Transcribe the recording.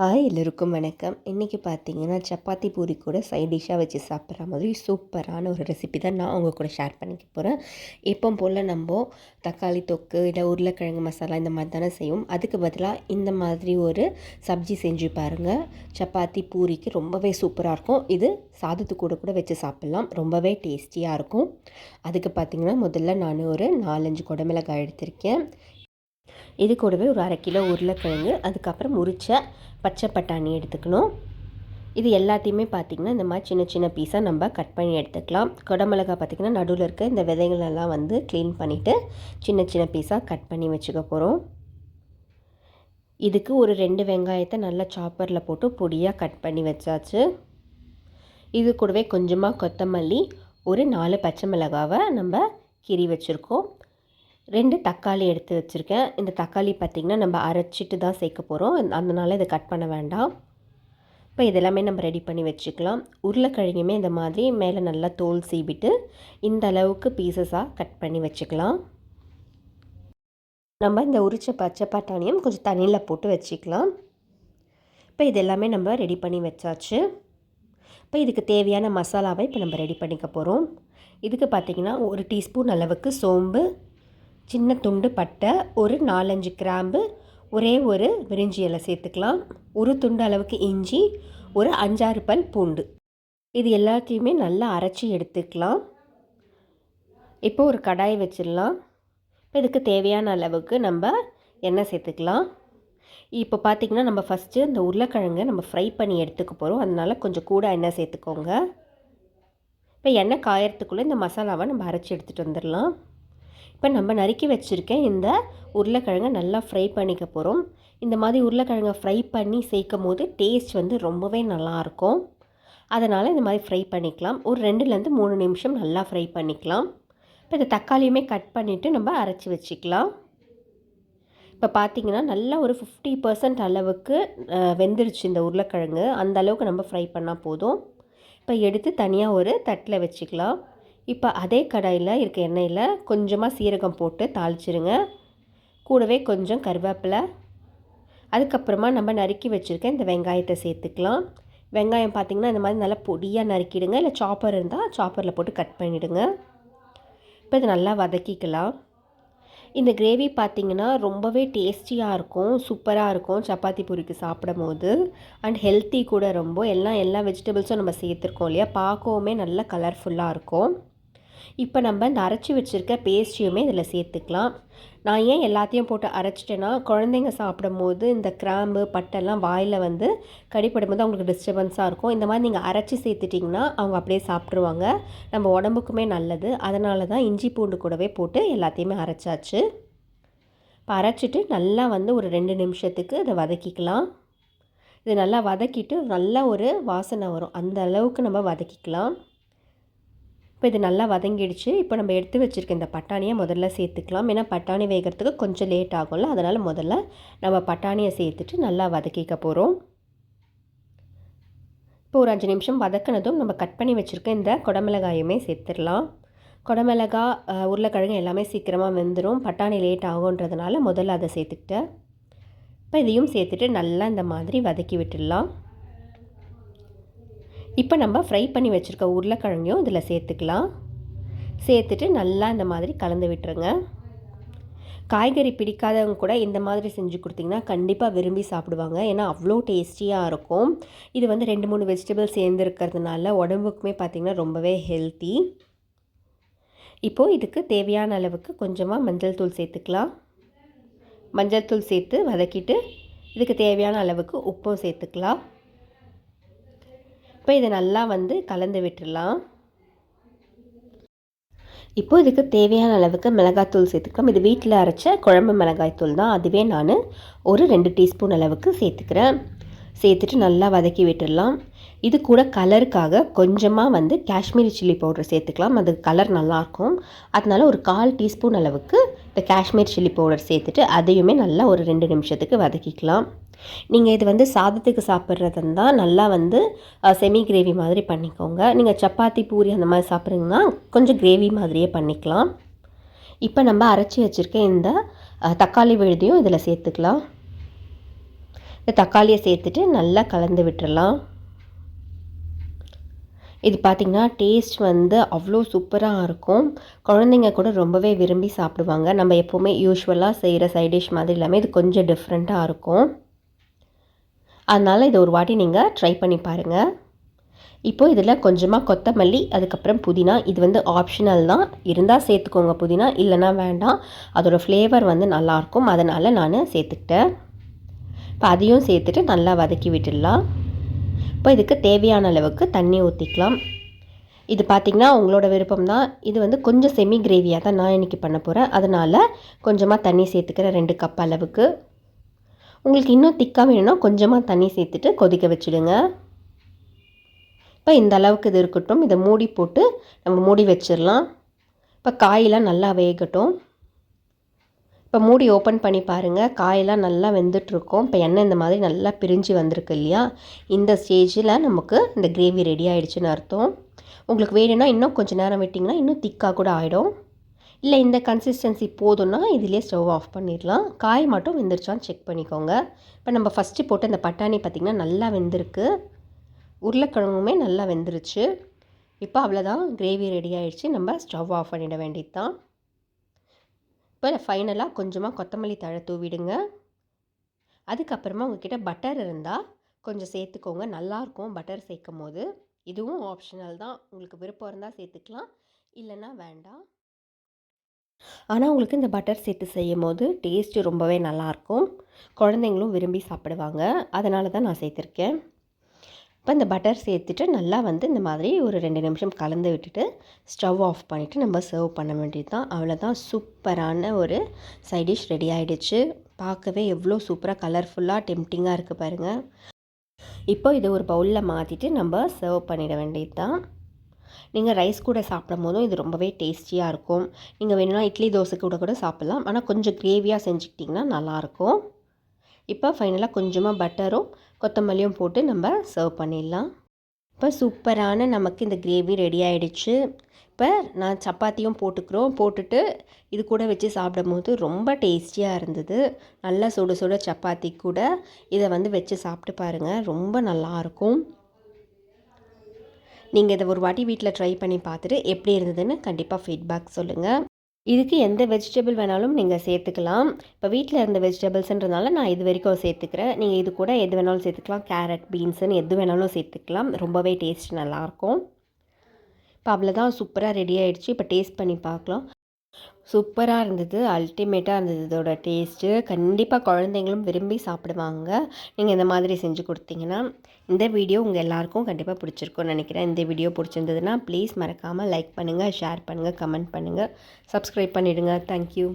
எல்லோருக்கும் வணக்கம். இன்றைக்கி பார்த்தீங்கன்னா, சப்பாத்தி பூரி கூட சைட் டிஷ்ஷாக வச்சு சாப்பிட்ற மாதிரி சூப்பரான ஒரு ரெசிபி தான் நான் உங்கள் கூட ஷேர் பண்ணிக்க போகிறேன். எப்பவும் போல் நம்ம தக்காளி தொக்கு இல்லை உருளைக்கிழங்கு மசாலா இந்த மாதிரி தானே செய்வோம். அதுக்கு பதிலாக இந்த மாதிரி ஒரு சப்ஜி செஞ்சு பாருங்கள். சப்பாத்தி பூரிக்கு ரொம்பவே சூப்பராக இருக்கும். இது சாதத்து கூட கூட வச்சு சாப்பிட்லாம். ரொம்பவே டேஸ்டியாக இருக்கும். அதுக்கு பார்த்திங்கன்னா, முதல்ல நான் ஒரு 4-5 குடமிளகாய் எடுத்திருக்கேன். இது கூடவே ஒரு 1/2 கிலோ உருளைக்கிழங்கு, அதுக்கப்புறம் உரித்த பச்சை பட்டாணி எடுத்துக்கணும். இது எல்லாத்தையுமே பார்த்திங்கன்னா இந்த மாதிரி சின்ன சின்ன பீஸாக நம்ம கட் பண்ணி எடுத்துக்கலாம். குடமிளகா பார்த்திங்கன்னா நடுவில் இருக்க இந்த விதைகளெல்லாம் வந்து க்ளீன் பண்ணிவிட்டு சின்ன சின்ன பீஸாக கட் பண்ணி வச்சுக்க போகிறோம். இதுக்கு ஒரு 2 வெங்காயத்தை நல்லா சாப்பரில் போட்டு பொடியாக கட் பண்ணி வச்சாச்சு. இது கூடவே கொஞ்சமாக கொத்தமல்லி, ஒரு 4 பச்சை மிளகாவை நம்ம கீறி வச்சுருக்கோம். 2 தக்காளி எடுத்து வச்சுருக்கேன். இந்த தக்காளி பார்த்திங்கன்னா நம்ம அரைச்சிட்டு தான் சேர்க்க போகிறோம். அதனால் இதை கட் பண்ண வேண்டாம். இப்போ இதெல்லாமே நம்ம ரெடி பண்ணி வச்சுக்கலாம். உருளைக்கிழங்குமே இந்த மாதிரி மேலே நல்லா தோல் சீவிட்டு இந்த அளவுக்கு பீசஸாக கட் பண்ணி வச்சுக்கலாம். நம்ம இந்த உரிச்ச பச்சை பட்டாணியும் கொஞ்சம் தண்ணியில் போட்டு வச்சுக்கலாம். இப்போ இதெல்லாமே நம்ம ரெடி பண்ணி வச்சாச்சு. இப்போ இதுக்கு தேவையான மசாலாவை இப்போ நம்ம ரெடி பண்ணிக்க போகிறோம். இதுக்கு பார்த்திங்கன்னா 1 டீஸ்பூன் அளவுக்கு சோம்பு, சின்ன துண்டு பட்டை, ஒரு 4-5 கிராம்பு, ஒரே ஒரு விரிஞ்சி இலை சேர்த்துக்கலாம். ஒரு துண்டு அளவுக்கு இஞ்சி, ஒரு 5-6 பல் பூண்டு. இது எல்லாத்தையுமே நல்லா அரைச்சி எடுத்துக்கலாம். இப்போ ஒரு கடாய் வச்சிடலாம். இப்போ இதுக்கு தேவையான அளவுக்கு நம்ம எண்ணெய் சேர்த்துக்கலாம். இப்போ பார்த்திங்கன்னா நம்ம ஃபஸ்ட்டு இந்த உருளைக்கிழங்கை நம்ம ஃப்ரை பண்ணி எடுத்துக்க போகிறோம். அதனால் கொஞ்சம் கூட எண்ணெய் சேர்த்துக்கோங்க. இப்போ எண்ணெய் காயறதுக்குள்ளே இந்த மசாலாவை நம்ம அரைச்சி எடுத்துகிட்டு வந்துடலாம். இப்போ நம்ம நறுக்கி வச்சுருக்கேன் இந்த உருளைக்கிழங்கை நல்லா ஃப்ரை பண்ணிக்க போகிறோம். இந்த மாதிரி உருளைக்கிழங்கை ஃப்ரை பண்ணி சேர்க்கும் போது டேஸ்ட் வந்து ரொம்பவே நல்லாயிருக்கும். அதனால் இந்த மாதிரி ஃப்ரை பண்ணிக்கலாம். ஒரு 2-3 நிமிஷம் நல்லா ஃப்ரை பண்ணிக்கலாம். இப்போ இந்த தக்காளியுமே கட் பண்ணிவிட்டு நம்ம அரைச்சி வச்சுக்கலாம். இப்போ பார்த்திங்கன்னா நல்லா ஒரு 50% அளவுக்கு வெந்துருச்சு இந்த உருளைக்கிழங்கு. அந்த அளவுக்கு நம்ம ஃப்ரை பண்ணால் போதும். இப்போ எடுத்து தனியாக ஒரு தட்டில் வச்சுக்கலாம். இப்போ அதே கடாயில் இருக்க எண்ணெயில் கொஞ்சமாக சீரகம் போட்டு தாளிச்சிருங்க. கூடவே கொஞ்சம் கருவேப்பிலை, அதுக்கப்புறமா நம்ம நறுக்கி வச்சுருக்க இந்த வெங்காயத்தை சேர்த்துக்கலாம். வெங்காயம் பார்த்திங்கன்னா இந்த மாதிரி நல்லா பொடியாக நறுக்கிடுங்க. இல்லை சாப்பர் இருந்தால் சாப்பரில் போட்டு கட் பண்ணிவிடுங்க. இப்போ இது நல்லா வதக்கிக்கலாம். இந்த கிரேவி பார்த்திங்கன்னா ரொம்பவே டேஸ்டியாக இருக்கும், சூப்பராக இருக்கும் சப்பாத்தி பூரிக்கு சாப்பிடும் போது. அண்ட் ஹெல்த்தி கூட ரொம்ப. எல்லா வெஜிடபிள்ஸும் நம்ம சேர்த்துருக்கோம் இல்லையா, பார்க்கவுமே நல்லா கலர்ஃபுல்லாக இருக்கும். இப்போ நம்ம இந்த அரைச்சி வச்சுருக்க பேஸ்ட்ரியுமே இதில் சேர்த்துக்கலாம். நான் ஏன் எல்லாத்தையும் போட்டு அரைச்சிட்டேன்னா, குழந்தைங்க சாப்பிடும் போது இந்த கிராம்பு பட்டெல்லாம் வாயில் வந்து கடிப்படும் போது அவங்களுக்கு டிஸ்டர்பன்ஸாக இருக்கும். இந்த மாதிரி நீங்கள் அரைச்சி சேர்த்துட்டிங்கன்னா அவங்க அப்படியே சாப்பிட்ருவாங்க. நம்ம உடம்புக்குமே நல்லது. அதனால தான் இஞ்சி பூண்டு கூடவே போட்டு எல்லாத்தையுமே அரைச்சாச்சு. இப்போ அரைச்சிட்டு நல்லா வந்து ஒரு 2 நிமிஷத்துக்கு இதை வதக்கிக்கலாம். இது நல்லா வதக்கிட்டு நல்லா ஒரு வாசனை வரும், அந்த அளவுக்கு நம்ம வதக்கிக்கலாம். இப்போ இது நல்லா வதங்கிடுச்சு. இப்போ நம்ம எடுத்து வச்சுருக்க இந்த பட்டாணியை முதல்ல சேர்த்துக்கலாம். ஏன்னா பட்டாணி வேகிறதுக்கு கொஞ்சம் லேட் ஆகும்ல, அதனால் முதல்ல நம்ம பட்டாணியை சேர்த்துட்டு நல்லா வதக்கிக்க போகிறோம். இப்போ ஒரு 5 நிமிஷம் வதக்கினதும் நம்ம கட் பண்ணி வச்சுருக்க இந்த குடமிளகாயுமே சேர்த்துடலாம். குடமிளகா, உருளைக்கிழங்கு எல்லாமே சீக்கிரமாக வெந்துடும். பட்டாணி லேட் ஆகுன்றதுனால முதல்ல அதை சேர்த்துக்கிட்டேன். இப்போ இதையும் சேர்த்துட்டு நல்லா இந்த மாதிரி வதக்கி விட்டுடலாம். இப்போ நம்ம ஃப்ரை பண்ணி வச்சுருக்க உருளைக்கிழங்கையும் இதில் சேர்த்துக்கலாம். சேர்த்துட்டு நல்லா இந்த மாதிரி கலந்து விட்டுருங்க. காய்கறி பிடிக்காதவங்க கூட இந்த மாதிரி செஞ்சு கொடுத்திங்கன்னா கண்டிப்பாக விரும்பி சாப்பிடுவாங்க. ஏன்னா அவ்வளோ டேஸ்டியாக இருக்கும். இது வந்து 2-3 வெஜிடபிள்ஸ் சேர்ந்துருக்கிறதுனால உடம்புக்குமே பார்த்திங்கன்னா ரொம்பவே ஹெல்த்தி. இப்போது இதுக்கு தேவையான அளவுக்கு கொஞ்சமாக மஞ்சள் தூள் சேர்த்துக்கலாம். மஞ்சள் தூள் சேர்த்து வதக்கிட்டு இதுக்கு தேவையான அளவுக்கு உப்பும் சேர்த்துக்கலாம். இப்போ இதை நல்லா வந்து கலந்து விட்டுடலாம். இப்போது இதுக்கு தேவையான அளவுக்கு மிளகாய்த்தூள் சேர்த்துக்கலாம். இது வீட்டில் அரைச்ச குழம்பு மிளகாய்த்தூள் தான். அதுவே நான் ஒரு 2 டீஸ்பூன் அளவுக்கு சேர்த்துக்கிறேன். சேர்த்துட்டு நல்லா வதக்கி விட்டுடலாம். இது கூட கலருக்காக கொஞ்சமாக வந்து காஷ்மீரி சில்லி பவுடர் சேர்த்துக்கலாம். அது கலர் நல்லாயிருக்கும். அதனால் ஒரு 1/4 டீஸ்பூன் அளவுக்கு இந்த காஷ்மீர் சில்லி பவுடர் சேர்த்துட்டு அதையுமே நல்லா ஒரு 2 நிமிஷத்துக்கு வதக்கிக்கலாம். நீங்கள் இது வந்து சாதத்துக்கு சாப்பிட்றதுன்னா நல்லா வந்து செமி கிரேவி மாதிரி பண்ணிக்கோங்க. நீங்கள் சப்பாத்தி பூரி அந்த மாதிரி சாப்பிட்றீங்கன்னா கொஞ்சம் கிரேவி மாதிரியே பண்ணிக்கலாம். இப்போ நம்ம அரைச்சி வச்சுருக்க இந்த தக்காளி விழுதியும் இதில் சேர்த்துக்கலாம். இந்த தக்காளியை சேர்த்துட்டு நல்லா கலந்து விட்டுறலாம். இது பார்த்திங்கன்னா டேஸ்ட் வந்து அவ்வளோ சூப்பராக இருக்கும். குழந்தைங்க கூட ரொம்பவே விரும்பி சாப்பிடுவாங்க. நம்ம எப்போவுமே யூஷுவலாக செய்கிற சைட் டிஷ் மாதிரி இல்லாமல் இது கொஞ்சம் டிஃப்ரெண்ட்டாக இருக்கும். அதனால் இது ஒரு வாட்டி நீங்கள் ட்ரை பண்ணி பாருங்கள். இப்போது இதில் கொஞ்சமாக கொத்தமல்லி, அதுக்கப்புறம் புதினா, இது வந்து ஆப்ஷனல் தான். இருந்தால் சேர்த்துக்கோங்க புதினா, இல்லைன்னா வேண்டாம். அதோடய ஃப்ளேவர் வந்து நல்லாயிருக்கும். அதனால் நான் சேர்த்துக்கிட்டேன். இப்போ அதையும் சேர்த்துட்டு நல்லா வதக்கி விட்டுடலாம். இப்போ இதுக்கு தேவையான அளவுக்கு தண்ணி ஊற்றிக்கலாம். இது பார்த்திங்கன்னா உங்களோட விருப்பம் தான். இது வந்து கொஞ்சம் செமி கிரேவியாக தான் நான் இன்றைக்கி பண்ண போகிறேன். அதனால் கொஞ்சமாக தண்ணி சேர்த்துக்கிறேன், 2 கப் அளவுக்கு. உங்களுக்கு இன்னும் திக்காக வேணும்னா கொஞ்சமாக தண்ணி சேர்த்துட்டு கொதிக்க வச்சுடுங்க. இப்போ இந்த அளவுக்கு இது இருக்கட்டும். இதை மூடி போட்டு நம்ம மூடி வச்சிடலாம். இப்போ காயெல்லாம் நல்லா வேகட்டும். இப்போ மூடி ஓப்பன் பண்ணி பாருங்கள், காயெல்லாம் நல்லா வெந்துட்டுருக்கும். இப்போ எண்ணெய் இந்த மாதிரி நல்லா பிரிஞ்சு வந்திருக்கு இல்லையா? இந்த ஸ்டேஜில் நமக்கு இந்த கிரேவி ரெடி ஆகிடுச்சின்னு அர்த்தம். உங்களுக்கு வேணும்னா இன்னும் கொஞ்சம் நேரம் விட்டிங்கன்னா இன்னும் திக்காக கூட ஆகிடும். இல்லை இந்த கன்சிஸ்டன்சி போதும்னா இதிலே ஸ்டவ் ஆஃப் பண்ணிடலாம். காய் மட்டும் வெந்துருச்சான்னு செக் பண்ணிக்கோங்க. இப்போ நம்ம ஃபஸ்ட்டு போட்டு இந்த பட்டாணி பார்த்திங்கன்னா நல்லா வெந்திருக்கு. உருளைக்கிழங்குமே நல்லா வெந்துருச்சு. இப்போ அவ்வளோதான், கிரேவி ரெடி ஆகிடுச்சு. நம்ம ஸ்டவ் ஆஃப் பண்ணிட வேண்டியது தான். இப்போ ஃபைனலாக கொஞ்சமாக கொத்தமல்லி தழை தூவிடுங்க. அதுக்கப்புறமா உங்கள்கிட்ட பட்டர் இருந்தால் கொஞ்சம் சேர்த்துக்கோங்க, நல்லாயிருக்கும் பட்டர் சேர்க்கும் போது. இதுவும் ஆப்ஷனல் தான், உங்களுக்கு விருப்பம் இருந்தால் சேர்த்துக்கலாம், இல்லைன்னா வேண்டாம். ஆனால் உங்களுக்கு இந்த பட்டர் சேர்த்து செய்யும் போது டேஸ்ட்டு ரொம்பவே நல்லாயிருக்கும். குழந்தைங்களும் விரும்பி சாப்பிடுவாங்க. அதனால தான் நான் சேர்த்துருக்கேன். இப்போ இந்த பட்டர் சேர்த்துட்டு நல்லா வந்து இந்த மாதிரி ஒரு 2 நிமிஷம் கலந்து விட்டுட்டு ஸ்டவ் ஆஃப் பண்ணிவிட்டு நம்ம சர்வ் பண்ண வேண்டியது தான். அவ்வளோதான், சூப்பரான ஒரு சைட் டிஷ் ரெடி ஆகிடுச்சு. பார்க்கவே எவ்வளோ சூப்பராக கலர்ஃபுல்லாக டெம்ப்டிங்காக இருக்குது பாருங்கள். இப்போ இதை ஒரு பவுலில் மாற்றிட்டு நம்ம சர்வ் பண்ணிட வேண்டியது தான். நீங்கள் ரைஸ் கூட சாப்பிடும் போதும் இது ரொம்பவே டேஸ்டியாக இருக்கும். நீங்கள் வேணும்னா இட்லி தோசை கூட கூட சாப்பிட்லாம். ஆனால் கொஞ்சம் கிரேவியாக செஞ்சுக்கிட்டிங்கன்னா நல்லாயிருக்கும். இப்போ ஃபைனலாக கொஞ்சமாக பட்டரும் கொத்தமல்லியும் போட்டு நம்ம சர்வ் பண்ணிடலாம். இப்போ சூப்பரான நமக்கு இந்த கிரேவி ரெடி ஆகிடுச்சு. இப்போ நான் சப்பாத்தியும் போட்டுட்டு இது கூட வச்சு சாப்பிடும்போது ரொம்ப டேஸ்டியாக இருந்தது. நல்லா சுட சுட சப்பாத்தி கூட இதை வந்து வச்சு சாப்பிட்டு பாருங்கள், ரொம்ப நல்லாயிருக்கும். நீங்கள் இதை ஒரு வாட்டி வீட்டில் ட்ரை பண்ணி பார்த்துட்டு எப்படி இருந்ததுன்னு கண்டிப்பாக ஃபீட்பேக் சொல்லுங்கள். இதுக்கு எந்த வெஜிடபிள் வேணாலும் நீங்கள் சேர்த்துக்கலாம். இப்போ வீட்டில் இருந்த வெஜிடபிள்ஸ்ன்றதுனால நான் இது வரைக்கும் சேர்த்துக்கிறேன். நீங்கள் இது கூட எது வேணாலும் சேர்த்துக்கலாம். கேரட், பீன்ஸுன்னு எது வேணாலும் சேர்த்துக்கலாம். ரொம்பவே டேஸ்ட் நல்லாயிருக்கும். இப்போ அவ்வளோதான், சூப்பராக ரெடி ஆகிடுச்சு. இப்போ டேஸ்ட் பண்ணி பார்க்கலாம். சூப்பராக இருந்தது, அல்டிமேட்டாக இருந்தது இதோட டேஸ்ட்டு. கண்டிப்பாக குழந்தைங்களும் விரும்பி சாப்பிடுவாங்க நீங்கள் இந்த மாதிரி செஞ்சு கொடுத்தீங்கன்னா. இந்த வீடியோ உங்கள் எல்லாருக்கும் கண்டிப்பாக பிடிச்சிருக்கும்னு நினைக்கிறேன். இந்த வீடியோ பிடிச்சிருந்ததுன்னா ப்ளீஸ் மறக்காமல் லைக் பண்ணுங்கள், ஷேர் பண்ணுங்கள், கமெண்ட் பண்ணுங்கள், சப்ஸ்கிரைப் பண்ணிவிடுங்க. தேங்க்யூ.